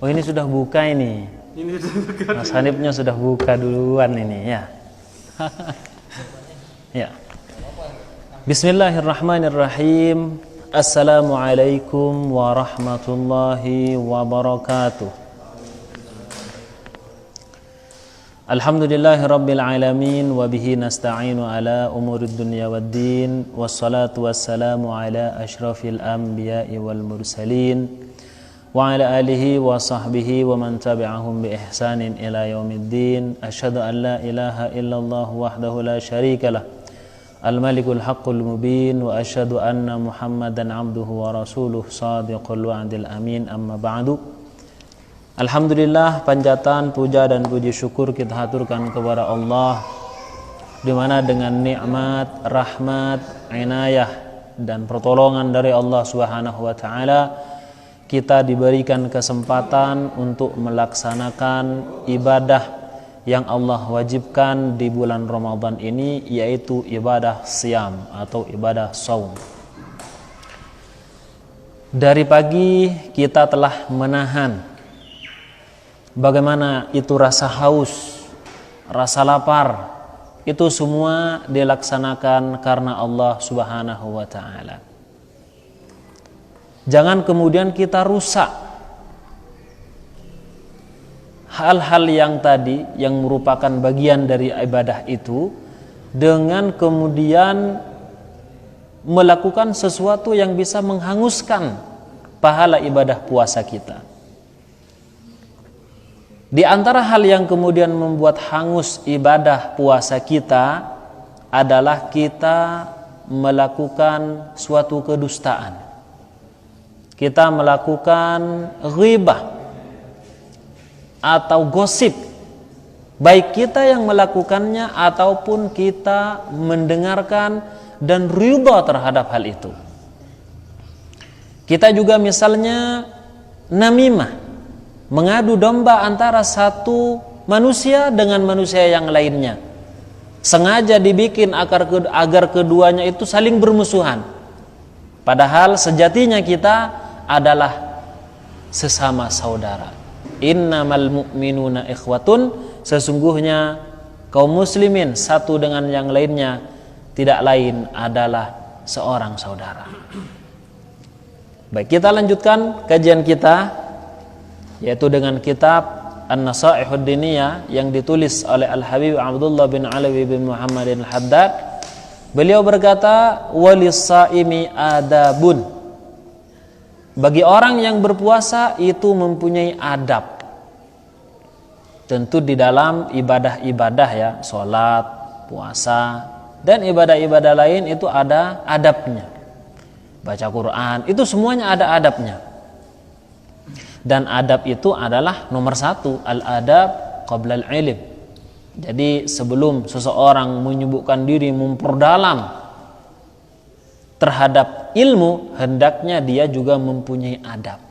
Oh, ini sudah buka ini. Mas Hanifnya sudah buka duluan ini ya. Ya. Bismillahirrahmanirrahim. Assalamualaikum warahmatullahi wabarakatuh. Alhamdulillahi rabbil alamin wa bihi nasta'inu ala umurid dunya waddin wassalatu wassalamu ala asyrafil anbiya'i wal mursalin wa ala alihi wa sahbihi wa man tabi'ahum bi ihsanin ila yaumiddin. Asyhadu an la ilaha illallah wahdahu la syarikalah al-malikul haqqul mubin wa asyhadu anna muhammadan abduhu wa rasuluh sadiqul wa'dil amin. Amma ba'du. Alhamdulillah, panjatan, puja dan puji syukur kita haturkan kepada Allah, di mana dengan nikmat, rahmat, inayah dan pertolongan dari Allah Subhanahu wa taala kita diberikan kesempatan untuk melaksanakan ibadah yang Allah wajibkan di bulan Ramadan ini, yaitu ibadah siyam atau ibadah saum. Dari pagi kita telah menahan bagaimana itu rasa haus, rasa lapar, itu semua dilaksanakan karena Allah Subhanahu wa taala. Jangan kemudian kita rusak hal-hal yang tadi yang merupakan bagian dari ibadah itu dengan kemudian melakukan sesuatu yang bisa menghanguskan pahala ibadah puasa kita. Di antara hal yang kemudian membuat hangus ibadah puasa kita adalah kita melakukan suatu kedustaan. Kita melakukan ghibah atau gosip, baik kita yang melakukannya ataupun kita mendengarkan dan ridha terhadap hal itu. Kita juga misalnya namimah, mengadu domba antara satu manusia dengan manusia yang lainnya, sengaja dibikin agar keduanya itu saling bermusuhan, padahal sejatinya kita adalah sesama saudara. Innamal mu'minuna ikhwatun, sesungguhnya kaum muslimin satu dengan yang lainnya tidak lain adalah seorang saudara. Baik, kita lanjutkan kajian kita, yaitu dengan kitab An-Nasaihud Diniyah yang ditulis oleh Al-Habib Abdullah bin Alawi bin Muhammad Al-Haddad. Beliau berkata, walis-saimi adabun, bagi orang yang berpuasa itu mempunyai adab. Tentu di dalam ibadah-ibadah ya, sholat, puasa, dan ibadah-ibadah lain itu ada adabnya. Baca Quran, itu semuanya ada adabnya. Dan adab itu adalah nomor satu, al-adab qabla al-ilm. Jadi sebelum seseorang menyibukkan diri memperdalam terhadap ilmu, hendaknya dia juga mempunyai adab.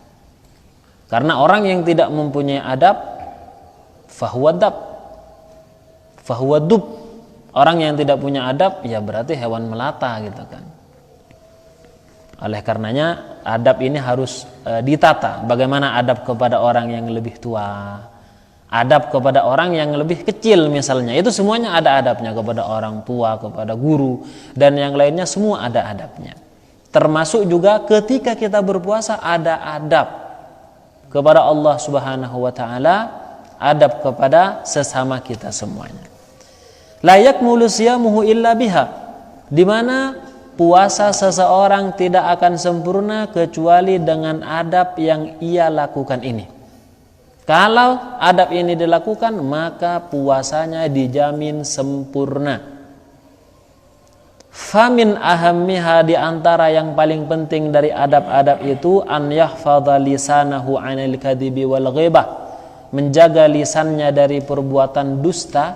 Karena orang yang tidak mempunyai adab, fahuwa dub. Orang yang tidak punya adab, ya berarti hewan melata gitu kan. Oleh karenanya adab ini harus ditata. Bagaimana adab kepada orang yang lebih tua, adab kepada orang yang lebih kecil misalnya, itu semuanya ada adabnya. Kepada orang tua, kepada guru dan yang lainnya, semua ada adabnya. Termasuk juga ketika kita berpuasa ada adab kepada Allah Subhanahu wa taala, adab kepada sesama kita semuanya. Layak mulusiyamuhu illa biha, di mana puasa seseorang tidak akan sempurna kecuali dengan adab yang ia lakukan ini. Kalau adab ini dilakukan, maka puasanya dijamin sempurna. Famin ahammiha, di antara yang paling penting dari adab-adab itu, an yahfadha lisanahu 'anil kadhibi wal ghibah, menjaga lisannya dari perbuatan dusta,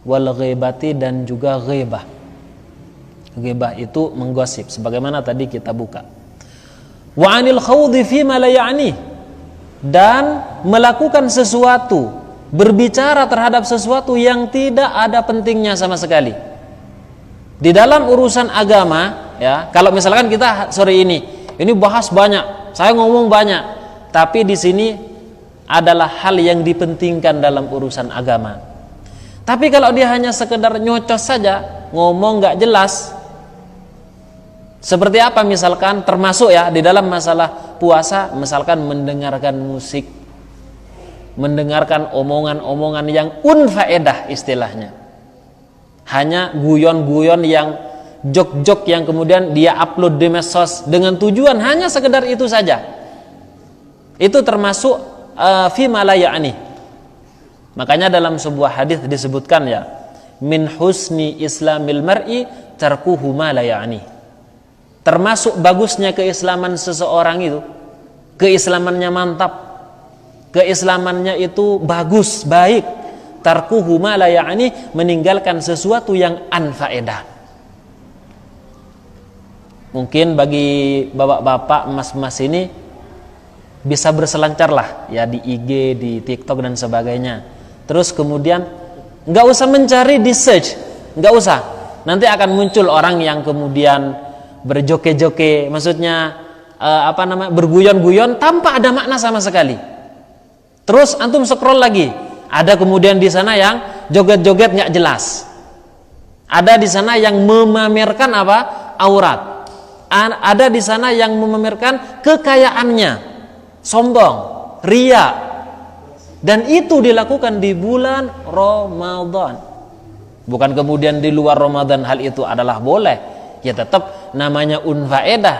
wal ghibati, dan juga ghibah. Ghibah itu menggosip, sebagaimana tadi kita buka. Wa 'anil khawdi fima la ya'ni, dan melakukan sesuatu, berbicara terhadap sesuatu yang tidak ada pentingnya sama sekali. Di dalam urusan agama, ya, kalau misalkan kita sore ini bahas banyak, saya ngomong banyak, tapi di sini adalah hal yang dipentingkan dalam urusan agama. Tapi kalau dia hanya sekedar nyocos saja, ngomong nggak jelas, seperti apa misalkan, termasuk ya di dalam masalah puasa, misalkan mendengarkan musik, mendengarkan omongan-omongan yang unfaedah istilahnya, hanya guyon-guyon yang jok-jok yang kemudian dia upload di medsos dengan tujuan hanya sekedar itu saja, itu termasuk fima la ya'ni. Makanya dalam sebuah hadis disebutkan ya, min husni islamil mar'i tarkuhu ma la ya'ni. Termasuk bagusnya keislaman seseorang itu, keislamannya mantap, keislamannya itu bagus, baik, tarkuhu ma la ya'ni, meninggalkan sesuatu yang anfaedah. Mungkin bagi bapak-bapak, mas-mas ini bisa berselancar lah ya di IG, di TikTok dan sebagainya. Terus kemudian nggak usah mencari di search, nggak usah. Nanti akan muncul orang yang kemudian berjoke-joke, maksudnya berguyon-guyon tanpa ada makna sama sekali. Terus antum scroll lagi, ada kemudian di sana yang joget-joget nggak jelas. Ada di sana yang memamerkan aurat. Ada di sana yang memamerkan kekayaannya, sombong, ria, dan itu dilakukan di bulan Ramadan. Bukan kemudian di luar Ramadan hal itu adalah boleh, ya tetap namanya unfaedah.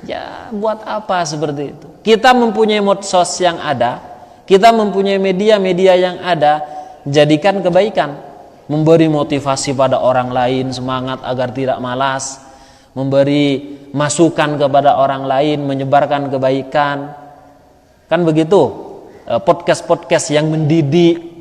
Ya buat apa seperti itu? Kita mempunyai medsos yang ada, kita mempunyai media-media yang ada, jadikan kebaikan, memberi motivasi pada orang lain semangat agar tidak malas, memberi masukan kepada orang lain, menyebarkan kebaikan. Kan begitu, podcast-podcast yang mendidik.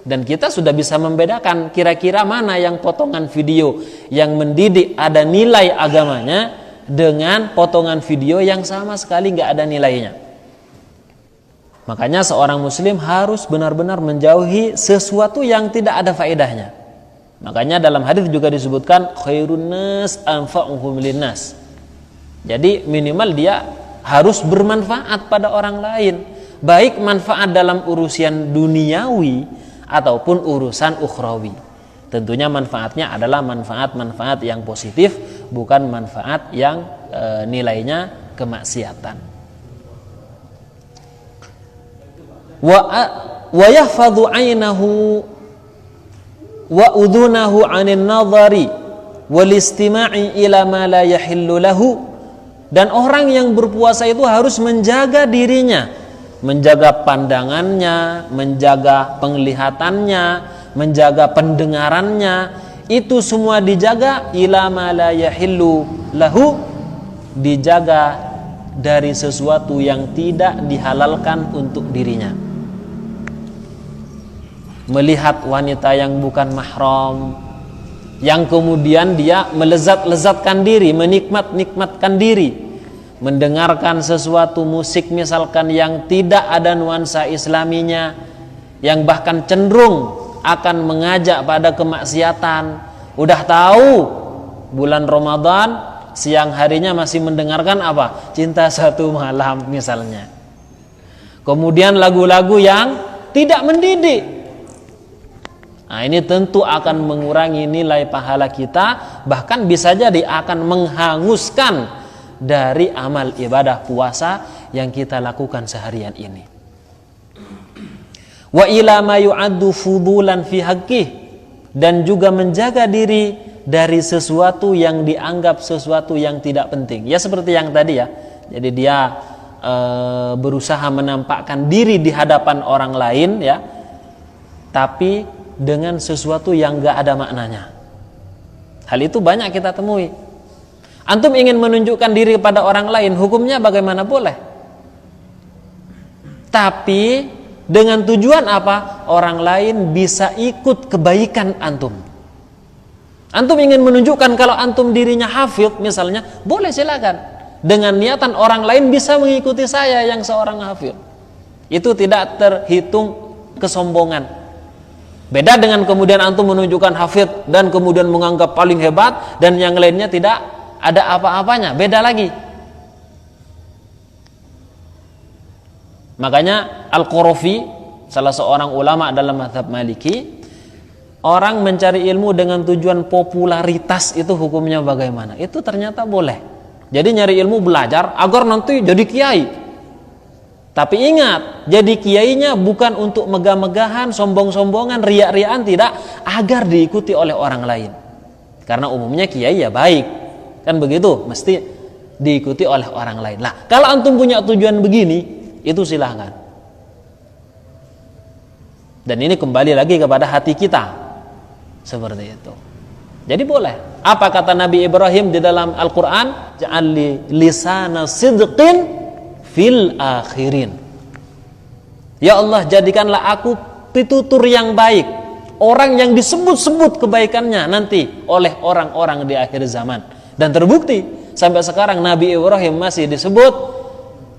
Dan kita sudah bisa membedakan kira-kira mana yang potongan video yang mendidik ada nilai agamanya dengan potongan video yang sama sekali nggak ada nilainya. Makanya seorang muslim harus benar-benar menjauhi sesuatu yang tidak ada faedahnya. Makanya dalam hadis juga disebutkan khairun nas anfa'uhum linnas. Jadi minimal dia harus bermanfaat pada orang lain, baik manfaat dalam urusan duniawi ataupun urusan ukhrawi. Tentunya manfaatnya adalah manfaat-manfaat yang positif, bukan manfaat yang nilainya kemaksiatan. Wa yahfadhu 'ainahu wa udhunahu 'anil nadhari wal istima'i ila ma la yahillu lahu. Dan orang yang berpuasa itu harus menjaga dirinya, menjaga pandangannya, menjaga penglihatannya, menjaga pendengarannya, itu semua dijaga ila ma la yahillu lahu, dijaga dari sesuatu yang tidak dihalalkan untuk dirinya. Melihat wanita yang bukan mahram, yang kemudian dia melezat-lezatkan diri, menikmat-nikmatkan diri, mendengarkan sesuatu musik misalkan yang tidak ada nuansa islaminya, yang bahkan cenderung akan mengajak pada kemaksiatan. Udah tahu bulan Ramadan, siang harinya masih mendengarkan Cinta Satu Malam misalnya. Kemudian lagu-lagu yang tidak mendidik. Nah, ini tentu akan mengurangi nilai pahala kita, bahkan bisa jadi akan menghanguskan dari amal ibadah puasa yang kita lakukan seharian ini. Wa ila ma yu'addu fudulan fi haqqih, dan juga menjaga diri dari sesuatu yang dianggap sesuatu yang tidak penting. Ya seperti yang tadi ya. Jadi dia berusaha menampakkan diri di hadapan orang lain ya, tapi dengan sesuatu yang gak ada maknanya. Hal itu banyak kita temui. Antum ingin menunjukkan diri kepada orang lain, hukumnya bagaimana? Boleh. Tapi dengan tujuan apa? Orang lain bisa ikut kebaikan antum. Antum ingin menunjukkan kalau antum dirinya hafidh misalnya, boleh silakan. Dengan niatan orang lain bisa mengikuti saya yang seorang hafidh. Itu tidak terhitung kesombongan. Beda dengan kemudian antum menunjukkan hafidh dan kemudian menganggap paling hebat dan yang lainnya tidak ada apa-apanya. Beda lagi. Makanya Al-Qurafi, salah seorang ulama dalam mazhab Maliki, orang mencari ilmu dengan tujuan popularitas itu hukumnya bagaimana? Itu ternyata boleh. Jadi nyari ilmu belajar agar nanti jadi kiai. Tapi ingat, jadi kiainya bukan untuk megah-megahan, sombong-sombongan, riak-riaan, tidak, agar diikuti oleh orang lain. Karena umumnya kiai ya baik, kan begitu, mesti diikuti oleh orang lain. Lah, kalau antum punya tujuan begini, itu silahkan. Dan ini kembali lagi kepada hati kita, seperti itu. Jadi boleh. Apa kata Nabi Ibrahim di dalam Al-Quran? Ja'alli lisana sidqin fil akhirin. Ya Allah, jadikanlah aku pitutur yang baik, orang yang disebut-sebut kebaikannya nanti oleh orang-orang di akhir zaman. Dan terbukti sampai sekarang Nabi Ibrahim masih disebut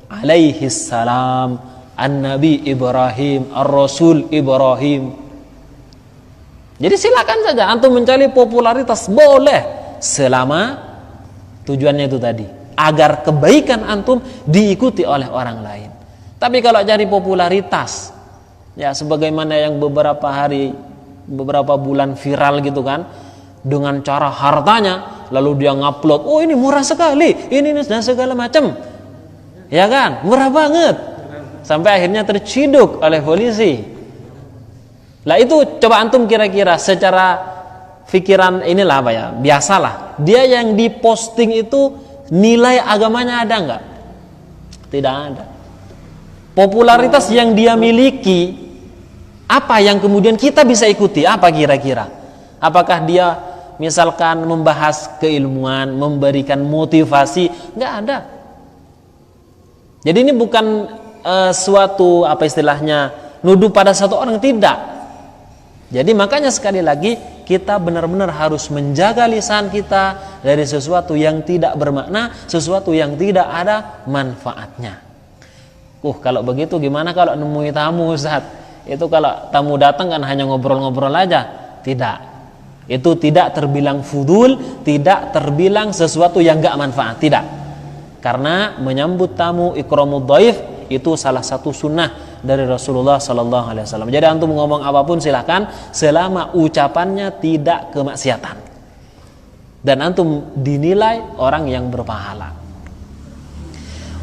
alaihi salam, an-Nabi Ibrahim, ar-Rasul Ibrahim. Jadi silakan saja antum mencari popularitas, boleh, selama tujuannya itu tadi, agar kebaikan antum diikuti oleh orang lain. Tapi kalau cari popularitas, ya sebagaimana yang beberapa bulan viral gitu kan, dengan cara hartanya, lalu dia ngupload, oh ini murah sekali, ini dan segala macam, ya kan, murah banget, sampai akhirnya terciduk oleh polisi. Lah itu coba antum kira-kira secara pikiran inilah apa ya, biasalah, dia yang diposting itu nilai agamanya ada enggak? Tidak ada. Popularitas yang dia miliki, apa yang kemudian kita bisa ikuti? Apa kira-kira? Apakah dia misalkan membahas keilmuan, memberikan motivasi? Enggak ada. Jadi ini bukan suatu apa istilahnya nuduh pada satu orang, tidak. Jadi makanya sekali lagi kita benar-benar harus menjaga lisan kita dari sesuatu yang tidak bermakna, sesuatu yang tidak ada manfaatnya. Kalau begitu gimana kalau nemui tamu, Ustaz? Itu kalau tamu datang kan hanya ngobrol-ngobrol aja? Tidak. Itu tidak terbilang fudul, tidak terbilang sesuatu yang enggak manfaat, tidak. Karena menyambut tamu, ikramud dhaif, itu salah satu sunnah dari Rasulullah sallallahu alaihi wasallam. Jadi antum ngomong apapun silahkan selama ucapannya tidak kemaksiatan. Dan antum dinilai orang yang berpahala.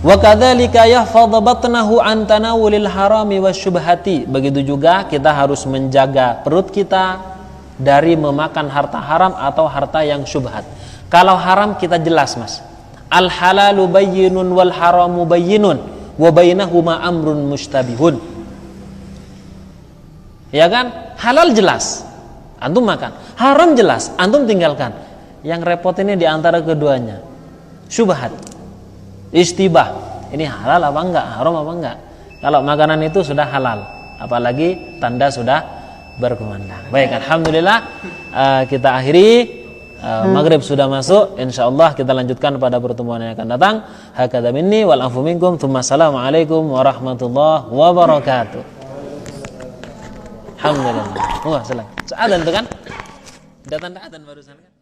Wa kadzalika yahfadz batnahu an tanawulil harami wasyubhati. Begitu juga kita harus menjaga perut kita dari memakan harta haram atau harta yang syubhat. Kalau haram kita jelas, Mas. Al halalu bayyinun wal haramu bayyinun wa bainahuma amrun mustabihun. Ya kan? Halal jelas, antum makan. Haram jelas, antum tinggalkan. Yang repot ini di antara keduanya. Syubhat, istibah. Ini halal apa enggak? Haram apa enggak? Kalau makanan itu sudah halal, apalagi tanda sudah berkumandang. Baik, alhamdulillah, kita akhiri. Maghrib sudah masuk, insyaallah kita lanjutkan pada pertemuan yang akan datang. Hakadha minni wal afu minkum, tsumma assalamualaikum warahmatullahi wabarakatuh. Alhamdulillah. Wah, salam. Adzan itu kan? Udah tanda adzan barusan kan?